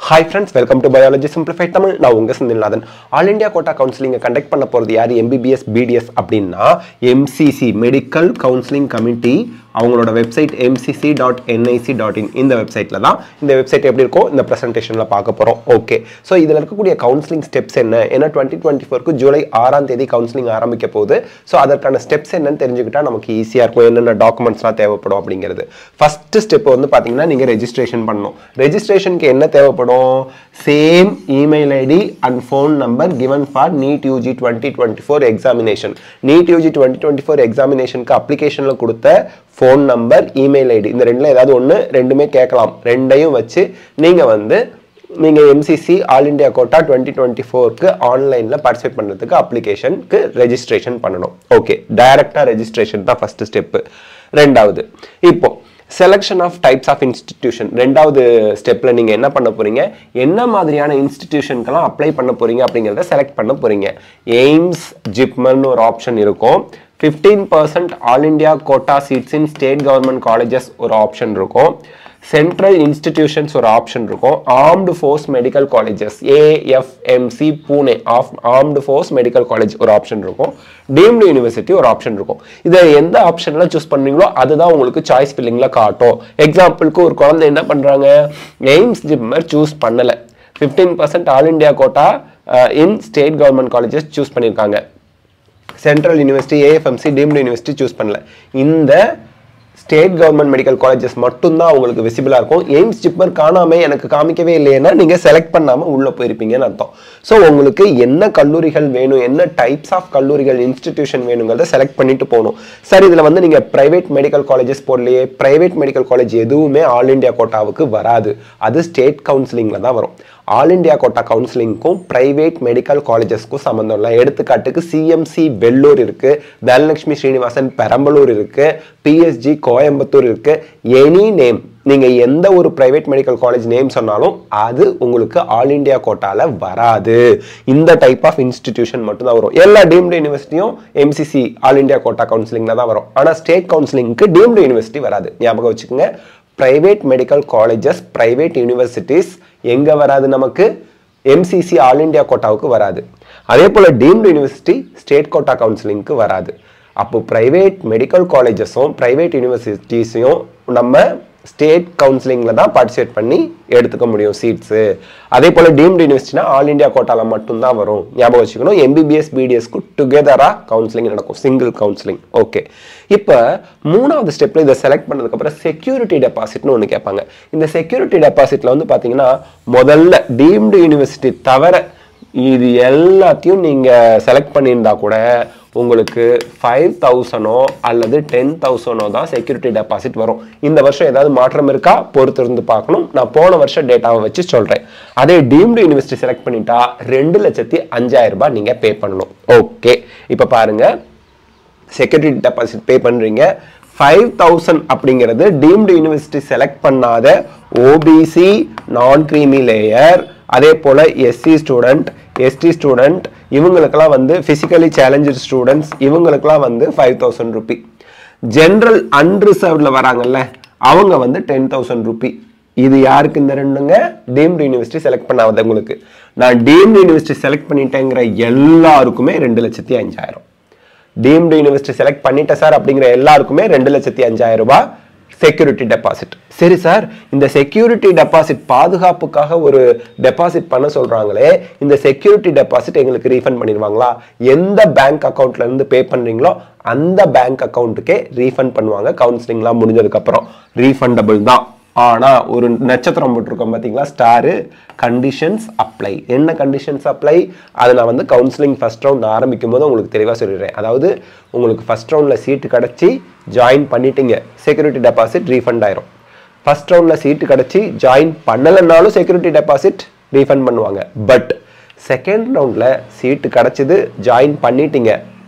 Hi friends, welcome to Biology Simplified Tamil. நான் உங்க Senthilnathan. All India Quota Counseling conduct பண்ண போறது யாரு? MBBS BDS அப்படினா MCC Medical Counseling Committee அவங்களோட வெப்சைட் mcc.nic.in இந்த வெப்சைட்ல தான். இந்த வெப்சைட் எப்படி இருக்கோ இந்த பிரசன்டேஷன்ல பார்க்க போறோம். ஓகே. சோ இதுல இருக்கக்கூடிய கவுன்சிலிங் ஸ்டெப்ஸ் என்ன? ஏன்னா 2024 க்கு ஜூலை 6ஆம் தேதி கவுன்சிலிங் ஆரம்பிக்க போகுது. சோ அதற்கான ஸ்டெப்ஸ் என்னன்னு தெரிஞ்சுக்கிட்டா நமக்கு ஈஸியா இருக்கும். என்னென்ன டாக்குமெண்ட்ஸ்லாம் தேவைப்படும் அப்படிங்கிறது. ஃபர்ஸ்ட் ஸ்டெப் வந்து பாத்தீங்கன்னா நீங்க ரெஜிஸ்ட்ரேஷன் பண்ணனும். ரெஜிஸ்ட்ரேஷனுக்கு என்ன தேவைப்படும்? Same email ID and phone number given for NEET UG 2024 examination. NEET UG 2024 examination க்கு அப்ளிகேஷன்ல கொடுத்த phone number, email ID இந்த ரெண்டுல ஏதாவது ஒன்னு ரெண்டுமே கேட்கலாம். ரெண்டையும் வச்சு நீங்க MCC All India Quota 2024 க்கு ஆன்லைன்ல பார்ட்டிசிபேட் பண்றதுக்கு அப்ளிகேஷனுக்கு ரெஜிஸ்ட்ரேஷன் பண்ணனும். ஓகே, டைரக்ட்டா ரெஜிஸ்ட்ரேஷன் தான் ஃபர்ஸ்ட் ஸ்டெப். ரெண்டாவது இப்போ selection of types of institution ரெண்டாவது ஸ்டெப்ல நீங்க என்ன பண்ண போறீங்க, என்ன மாதிரியான இன்ஸ்டிடியூஷன்க்கெல்லாம் அப்ளை பண்ண போறீங்க அப்படிங்கறத செலக்ட் பண்ண போறீங்க. எய்ம்ஸ் ஜிப்மர்னு ஒரு ஆப்ஷன் இருக்கும். 15% all India quota seats in state government colleges ஒரு ஆப்ஷன் இருக்கும். சென்ட்ரல் இன்ஸ்டிடியூஷன்ஸ் ஒரு ஆப்ஷன் இருக்கும். Armed force medical colleges AFMC Pune armed force medical college ஒரு ஆப்ஷன் இருக்கும். டீம்டு யூனிவர்சிட்டி ஒரு ஆப்ஷன் இருக்கும். இதை எந்த ஆப்ஷன்ல சூஸ் பண்ணீங்களோ அதுதான் உங்களுக்கு சாய்ஸ் ஃபில்லிங்ல காட்டும். எக்ஸாம்பிளுக்கு ஒரு குழந்தை என்ன பண்றாங்க, எய்ம்ஸ் ஜிப்மர் சூஸ் பண்ணல, 15% all India quota in state government colleges choose பண்ணியிருக்காங்க. Central university AFMC deemed university choose பண்ணல. இந்த ஸ்டேட் கவர்மெண்ட் மெடிக்கல் காலேஜஸ் மட்டும் தான் உங்களுக்கு விசிபிளா இருக்கும். எய்ம்ஸ் ஜிப்மர் காணாம எனக்கு காமிக்கவே இல்லைன்னா நீங்க செலக்ட் பண்ணாம உள்ள போயிருப்பீங்கன்னு அர்த்தம். ஸோ உங்களுக்கு என்ன கல்லூரிகள் வேணும், என்ன டைப்ஸ் ஆஃப் கல்லூரிகள் இன்ஸ்டிடியூஷன் வேணுங்கிறத செலக்ட் பண்ணிட்டு போகணும். சார் இதுல நீங்க பிரைவேட் மெடிக்கல் காலேஜஸ் போடலையே, பிரைவேட் மெடிக்கல் காலேஜ் எதுவுமே ஆல் இந்தியா கோட்டாவுக்கு வராது. அது ஸ்டேட் கவுன்சிலிங்ல தான் வரும். ஆல் இந்தியா கோட்டா கவுன்சிலிங்க்கும் பிரைவேட் மெடிக்கல் காலேஜஸ்க்கும் சம்பந்தம் இல்லை. எடுத்துக்காட்டுக்கு CMC வெள்ளூர் இருக்கு, தனலட்சுமி ஸ்ரீனிவாசன் பெரம்பலூர் இருக்கு, PSG கோயம்புத்தூர் இருக்கு. எனி நேம், நீங்க எந்த ஒரு பிரைவேட் மெடிக்கல் காலேஜ் நேம் சொன்னாலும் அது உங்களுக்கு ஆல் இந்தியா கோட்டால வராது. இந்த டைப் ஆஃப் இன்ஸ்டிடியூஷன் மட்டும் தான் வரும். எல்லா டீம்டு யூனிவர்சிட்டியும் MCC ஆல் இந்தியா கோட்டா கவுன்சிலிங்ல தான் வரும். ஆனா ஸ்டேட் கவுன்சிலிங்க்கு டீம்டு யூனிவர்சிட்டி வராது. ஞாபகம் வச்சுக்கோங்க. Private medical colleges, private universities எங்க வராது, நமக்கு MCC ஆல் இந்தியா கோட்டாவுக்கு வராது. அதே போல டீம்டு யூனிவர்சிட்டி ஸ்டேட் கோட்டா கவுன்சிலிங்க்கு வராது. அப்போ பிரைவேட் மெடிக்கல் காலேஜஸும் பிரைவேட் யூனிவர்சிட்டிஸையும் நம்ம ஸ்டேட் கவுன்சிலிங்ல தான் பார்ட்டிசிபேட் பண்ணி எடுத்துக்க முடியும் சீட்ஸ். அதே போல டீம்டு யூனிவர்சிட்டினா ஆல் இந்தியா கோட்டால மட்டும் தான் வரும். ஞாபகம் வச்சுக்கணும். MBBS BDS க்கு டுகெதரா கவுன்சிலிங் நடக்கும், சிங்கிள் கவுன்சிலிங். ஓகே, இப்போ மூணாவது ஸ்டெப்ல இதை செலக்ட் பண்ணதுக்கு அப்புறம் செக்யூரிட்டி டெபாசிட்னு ஒன்று கேட்பாங்க. இந்த செக்யூரிட்டி டெபாசிட்ல பாத்தீங்கன்னா முதல்ல டீம்டு யூனிவர்சிட்டி தவிர இது எல்லாத்தையும் நீங்க செலக்ட் பண்ணியிருந்தா கூட உங்களுக்கு 5,000 அல்லது 10,000 தான் செக்யூரிட்டி டெபாசிட் வரும். இந்த வருஷம் ஏதாவது மாற்றம் இருக்கா பொறுத்து இருந்து பார்க்கணும். நான் போன வருஷம் டேட்டாவை வச்சு சொல்றேன். அதே டீம்டு யூனிவர்சிட்டி செலக்ட் பண்ணிட்டா 2,05,000 ரூபாய் நீங்க பே பண்ணணும். ஓகே, இப்ப பாருங்க, செக்யூரிட்டி டெபாசிட் பே பண்றீங்க. 5,000 அப்படிங்கிறது டீம்டு யூனிவர்சிட்டி செலக்ட் பண்ணாத OBC நான் கிரீமி லேயர், அதே போல SC ஸ்டூடெண்ட், ST ஸ்டூடெண்ட், இவங்களுக்கெல்லாம் பிசிக்கலி சேலஞ்சர் ஸ்டூடெண்ட்ஸ், இவங்களுக்கெல்லாம் 5,000 ரூபி. ஜெனரல் அன்ரிசர்வ்ட்ல வராங்கல்ல அவங்க 10,000 ரூபி. இது யாருக்கு? இந்த ரெண்டுங்க டீம்டு யூனிவர்சிட்டி செலக்ட் பண்ணாதவங்களுக்கு. நான் டீம்டு யூனிவர்சிட்டி செலக்ட் பண்ணிட்டேங்கிற எல்லாருக்குமே 2,05,000. டீம்டு யூனிவர்சிட்டி செலக்ட் பண்ணிட்டேன் சார் அப்படிங்கிற எல்லாருக்குமே 2,05,000 ரூபாய் செக்யூரிட்டி டெபாசிட். சரி சார், இந்த செக்யூரிட்டி டெபாசிட் பாதுகாப்புக்காக ஒரு டெபாசிட் பண்ண சொல்றாங்களே, இந்த செக்யூரிட்டி டெபாசிட் எங்களுக்கு ரீஃபண்ட் பண்ணிடுவாங்களா? எந்த பேங்க் அக்கவுண்ட்ல இருந்து பே பண்றீங்களோ அந்த பேங்க் அக்கவுண்ட்டுக்கே ரீஃபண்ட் பண்ணுவாங்க. கவுன்சிலிங்லாம் முடிஞ்சதுக்கு அப்புறம் ரீஃபண்டபிள் தான். ஆனா ஒரு நட்சத்திரம் போட்டிருக்கோம் பாத்தீங்களா, ஸ்டாரு. Conditions apply. என்ன கண்டிஷன்ஸ் அப்ளை? அதை நான் கவுன்சிலிங் ஃபர்ஸ்ட் ரவுண்ட் ஆரம்பிக்கும் போது உங்களுக்கு தெளிவா சொல்லிடுறேன். அதாவது உங்களுக்கு ஃபர்ஸ்ட் ரவுண்ட்ல சீட்டு கிடைச்சி ஜாயின் பண்ணிட்டீங்க, செக்யூரிட்டி டெபாசிட் ரீஃபண்ட் ஆயிரும். ஃபர்ஸ்ட் ரவுண்ட்ல சீட்டு கிடைச்சி ஜாயின் பண்ணலனாலும் செக்யூரிட்டி டெபாசிட் ரீஃபண்ட் பண்ணுவாங்க. பட் செகண்ட் ரவுண்ட்ல சீட்டு கிடைச்சது, ஜாயின் பண்ணிட்டீங்க,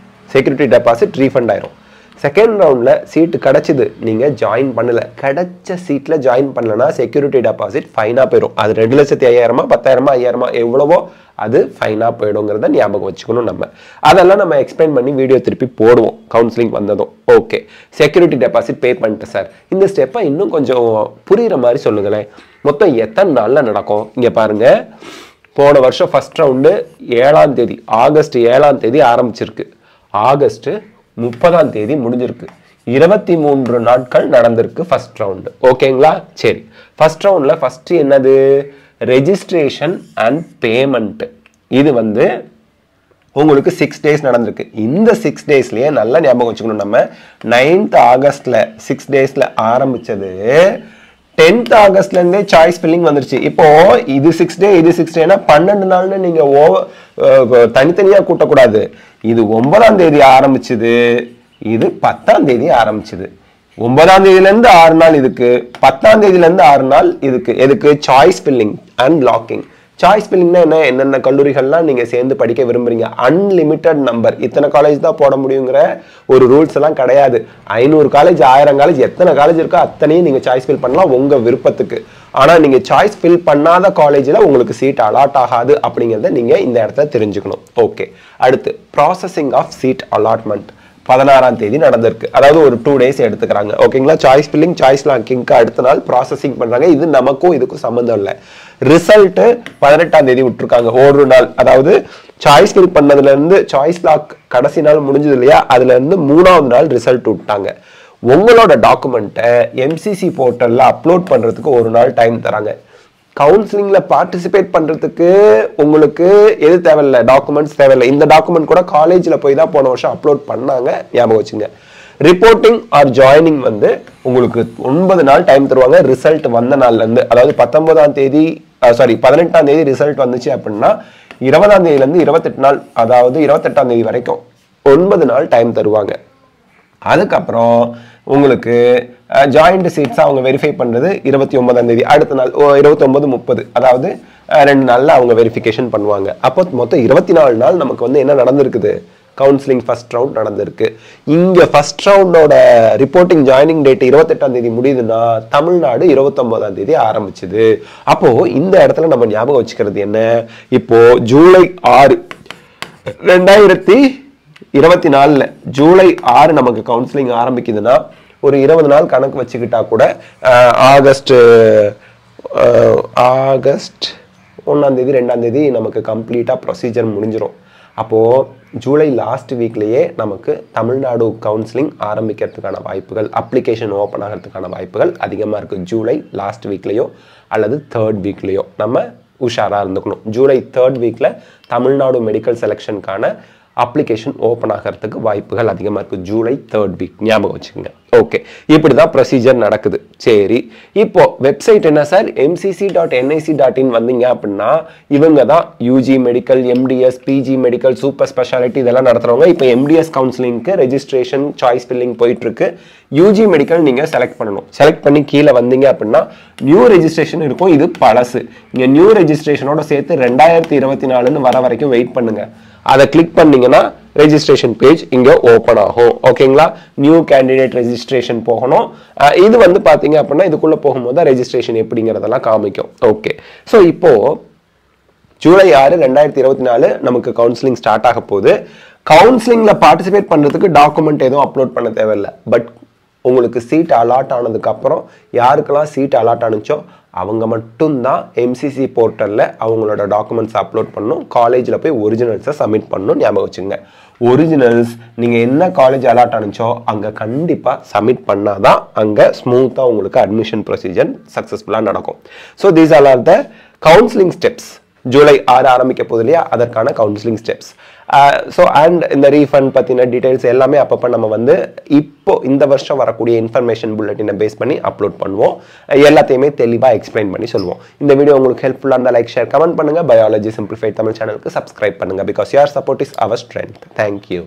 செக்யூரிட்டி டெபாசிட் ரீஃபண்ட் ஆயிரும். செகண்ட் ரவுண்டில் சீட்டு கிடச்சிது, நீங்கள் ஜாயின் பண்ணலை, கிடைச்ச சீட்டில் ஜாயின் பண்ணலன்னா செக்யூரிட்டி டெபாசிட் ஃபைனாக போயிடும். அது 2,50,000 10,000 5,000 எவ்வளவோ அது ஃபைனாக போயிடுங்கிறத ஞாபகம் வச்சுக்கணும். நம்ம அதெல்லாம் நம்ம எக்ஸ்பிளைன் பண்ணி வீடியோ திருப்பி போடுவோம் கவுன்சிலிங் வந்ததும். ஓகே, செக்யூரிட்டி டெபாசிட் பே பண்ணிட்டு சார், இந்த ஸ்டெப்பை இன்னும் கொஞ்சம் புரிகிற மாதிரி சொல்லுங்களேன். மொத்தம் எத்தனை நாளில் நடக்கும்? இங்கே பாருங்கள், போன வருஷம் ஃபர்ஸ்ட் ரவுண்டு 7ஆம் தேதி, ஆகஸ்ட் 7ஆம் தேதி ஆரம்பிச்சிருக்கு, ஆகஸ்ட் 30ஆம் தேதி முடிஞ்சிருக்கு, 23 நாட்கள் நடந்திருக்கு ஃபர்ஸ்ட் ரவுண்டு. ஓகேங்களா? சரி, ஃபர்ஸ்ட் ரவுண்டில் ஃபர்ஸ்ட் என்னது? Registration and payment. இது வந்து உங்களுக்கு 6 days நடந்திருக்கு. இந்த 6 daysலயே நல்லா ஞாபகம் வச்சுக்கணும், நம்ம 9th ஆகஸ்ட்ல 6 daysல ஆரம்பிச்சது 10th ஆகஸ்ட்ல இருந்தே சாய்ஸ் ஃபில்லிங் வந்துருச்சு. இப்போ இது 6 day இது 6 டேனா 12 நாள்னு நீங்க தனித்தனியா கூட்டக்கூடாது. இது 9ஆம் தேதி ஆரம்பிச்சது, இது 10ஆம் தேதி ஆரம்பிச்சது. 9ஆம் தேதியில இருந்து 6 நாள் இதுக்கு, 10ஆம் தேதியில இருந்து 6 நாள் இதுக்கு. எதுக்கு? Choice filling and locking. Choice ஃபில்லிங்னா என்ன? என்னென்ன கல்லூரிகள்லாம் நீங்க சேர்ந்து படிக்க விரும்புறீங்க, அன்லிமிட்டட் நம்பர், இத்தனை காலேஜ் தான் போட முடியுங்கிற ஒரு ரூல்ஸ் எல்லாம் கிடையாது. 500 காலேஜ் 1000 காலேஜ் எத்தனை காலேஜ் இருக்கோ அத்தனையும் நீங்க சாய்ஸ் ஃபில் பண்ணலாம் உங்க விருப்பத்துக்கு. ஆனா நீங்க சாய்ஸ் ஃபில் பண்ணாத காலேஜ்ல உங்களுக்கு சீட் அலாட் ஆகாது அப்படிங்கறத நீங்க இந்த இடத்துல தெரிஞ்சுக்கணும். ஓகே, அடுத்து ப்ராசஸிங் ஆஃப் சீட் அலாட்மெண்ட் 16ஆம் தேதி நடந்திருக்கு. அதாவது ஒரு 2 days எடுத்துக்கிறாங்க. ஓகேங்களா? சாய்ஸ் ஃபில்லிங் சாய்ஸ் லாக்கிங்க்கு அடுத்த நாள் ப்ராசஸிங் பண்றாங்க. இது நமக்கும் இதுக்கும் சம்பந்தம் இல்லை. ரிசல்ட் 18ஆம் தேதி விட்டுருக்காங்க, ஒரு நாள். அதாவது சாய்ஸ் ஃபில் பண்ணதுல இருந்து சாய்ஸ் லாக் கடைசி நாள் முடிஞ்சது இல்லையா, அதுல இருந்து 3ஆவது நாள் ரிசல்ட் விட்டாங்க. உங்களோட டாக்குமெண்ட்டை எம்சிசி போர்ட்டல்ல அப்லோட் பண்றதுக்கு ஒரு நாள் டைம் தராங்க. கவுன்சிலிங்ல பார்ட்டிசிபேட் பண்றதுக்கு உங்களுக்கு எது தேவையில்லை? டாக்குமெண்ட்ஸ் தேவையில்லை. இந்த டாக்குமெண்ட் கூட காலேஜ்ல போய் தான் போன வருஷம் அப்லோட் பண்ணாங்க, ஞாபகம் வச்சுங்க. ரிப்போர்ட்டிங் ஆர் ஜாயினிங் வந்து உங்களுக்கு 9 நாள் டைம் தருவாங்க ரிசல்ட் வந்த நாள்ல இருந்து. அதாவது 18ஆம் தேதி 18ஆம் தேதி ரிசல்ட் வந்துச்சு அப்படின்னா 20ஆம் தேதியில இருந்து 28 நாள், அதாவது 28ஆம் தேதி வரைக்கும் 9 நாள் டைம் தருவாங்க. அதுக்கப்புறம் உங்களுக்கு ஜாயிண்ட் சீட்ஸ் அவங்க வெரிஃபை பண்றது 29ஆம் தேதி, அடுத்த நாள் 29 30, அதாவது 2 நாள்ல அவங்க வெரிஃபிகேஷன் பண்ணுவாங்க. அப்போ மொத்தம் 24 நாள் நமக்கு வந்து என்ன நடந்திருக்குது? கவுன்சிலிங் ஃபர்ஸ்ட் ரவுண்ட் நடந்திருக்கு. இங்க ஃபர்ஸ்ட் ரவுண்டோட ரிப்போர்ட்டிங் ஜாயினிங் டேட் 28ஆம் தேதி முடியுதுன்னா தமிழ்நாடு 29ஆம் தேதி ஆரம்பிச்சுது. அப்போ இந்த இடத்துல நம்ம ஞாபகம் வச்சுக்கிறது என்ன? இப்போ ஜூலை 6 2024 ஜூலை 6 நமக்கு கவுன்சிலிங் ஆரம்பிக்குதுன்னா ஒரு 20 நாள் கணக்கு வச்சுக்கிட்டா கூட ஆகஸ்ட் 1ஆம் தேதி 2ஆம் தேதி நமக்கு கம்ப்ளீட்டா ப்ரொசீஜர் முடிஞ்சிடும். அப்போ ஜூலை லாஸ்ட் வீக்லயே நமக்கு தமிழ்நாடு கவுன்சிலிங் ஆரம்பிக்கிறதுக்கான வாய்ப்புகள், அப்ளிகேஷன் ஓப்பன் ஆகிறதுக்கான வாய்ப்புகள் அதிகமாக இருக்கு. ஜூலை லாஸ்ட் வீக்லயோ அல்லது 3rd வீக்லயோ நம்ம உஷாரா இருந்துக்கணும். ஜூலை 3rd வீக்ல தமிழ்நாடு மெடிக்கல் செலெக்ஷனுக்கான அப்ளிகேஷன் ஓப்பன் ஆகிறதுக்கு வாய்ப்புகள் அதிகமாக இருக்கு. ஜூலை 3rd வீக் ஞாபகம் வச்சுக்கோங்க. ஓகே, இப்படிதான் ப்ரொசீஜர் நடக்குது. சரி, இப்போ வெப்சைட் என்ன சார்? mcc.nic.in வந்தீங்க அப்படின்னா இவங்க தான் UG medical, MDS, PG medical, super speciality இதெல்லாம் நடத்துறவங்க. இப்போ எம்டிஎஸ் கவுன்சிலிங்க்கு ரெஜிஸ்ட்ரேஷன் சாய்ஸ் ஃபில்லிங் போயிட்டு இருக்கு. யூஜி மெடிக்கல் நீங்க செலக்ட் பண்ணணும். செலக்ட் பண்ணி கீழே வந்தீங்க அப்படின்னா நியூ ரெஜிஸ்ட்ரேஷன் இருக்கும். இது பழசு. இங்க நியூ ரெஜிஸ்ட்ரேஷனோட சேர்த்து 2024 வர வரைக்கும் வெயிட் பண்ணுங்க. அதை கிளிக் பண்ணீங்கன்னா ரெஜிஸ்ட்ரேஷன் பேஜ் இங்க ஓபன் ஆகும். ஓகேங்களா? நியூ கேண்டிடேட் ரெஜிஸ்ட்ரேஷன் போகணும். இது வந்து பாத்தீங்க அப்படின்னா இதுக்குள்ள போகும்போது ரெஜிஸ்ட்ரேஷன் எப்படிங்கிறதெல்லாம் காமிக்கும். ஓகே, ஸோ இப்போ ஜூலை 6 2024 நமக்கு கவுன்சிலிங் ஸ்டார்ட் ஆக போகுது. கவுன்சிலிங்ல பார்ட்டிசிபேட் பண்றதுக்கு டாக்குமெண்ட் எதுவும் அப்லோட் பண்ண தேவையில்லை. பட் உங்களுக்கு சீட் அலாட் ஆனதுக்கு அப்புறம் யாருக்கெல்லாம் சீட் அலாட் ஆனிச்சோ அவங்க மட்டும்தான் எம்சிசி போர்ட்டல்ல அவங்களோட டாக்குமெண்ட்ஸ் அப்லோட் பண்ணணும். காலேஜில் போய் ஒரிஜினல்ஸை சப்மிட் பண்ணணும். ஞாபகம் வச்சுங்க, ஒரிஜினல்ஸ் நீங்கள் என்ன காலேஜ் அலாட் ஆனிச்சோ அங்கே கண்டிப்பாக சப்மிட் பண்ணாதான் அங்கே ஸ்மூத்தாக உங்களுக்கு அட்மிஷன் ப்ரொசீஜர் சக்ஸஸ்ஃபுல்லாக நடக்கும். So these all R the counselling steps. July 6 ஆரம்பிக்க போகுது இல்லையா, அதற்கான கவுன்சிலிங் ஸ்டெப்ஸ். ஸோ அண்ட் இந்த ரீஃபண்ட் பற்றின டீடைல்ஸ் எல்லாமே அப்பப்போ நம்ம வந்து இப்போ இந்த வருஷம் வரக்கூடிய இன்ஃபர்மேஷன் புல்லட்டினை பேஸ் பண்ணி அப்லோட் பண்ணுவோம். எல்லாத்தையுமே தெளிவாக எக்ஸ்பிளைன் பண்ணி சொல்லுவோம். இந்த வீடியோ உங்களுக்கு ஹெல்ப்ஃபுல்லாக இருந்தால் லைக், ஷேர், கமெண்ட் பண்ணுங்க. பயாலஜி சிம்பிளிஃபைட் தமிழ் சேனலுக்கு சப்ஸ்கிரைப் பண்ணுங்க. Because your support is our strength. Thank you.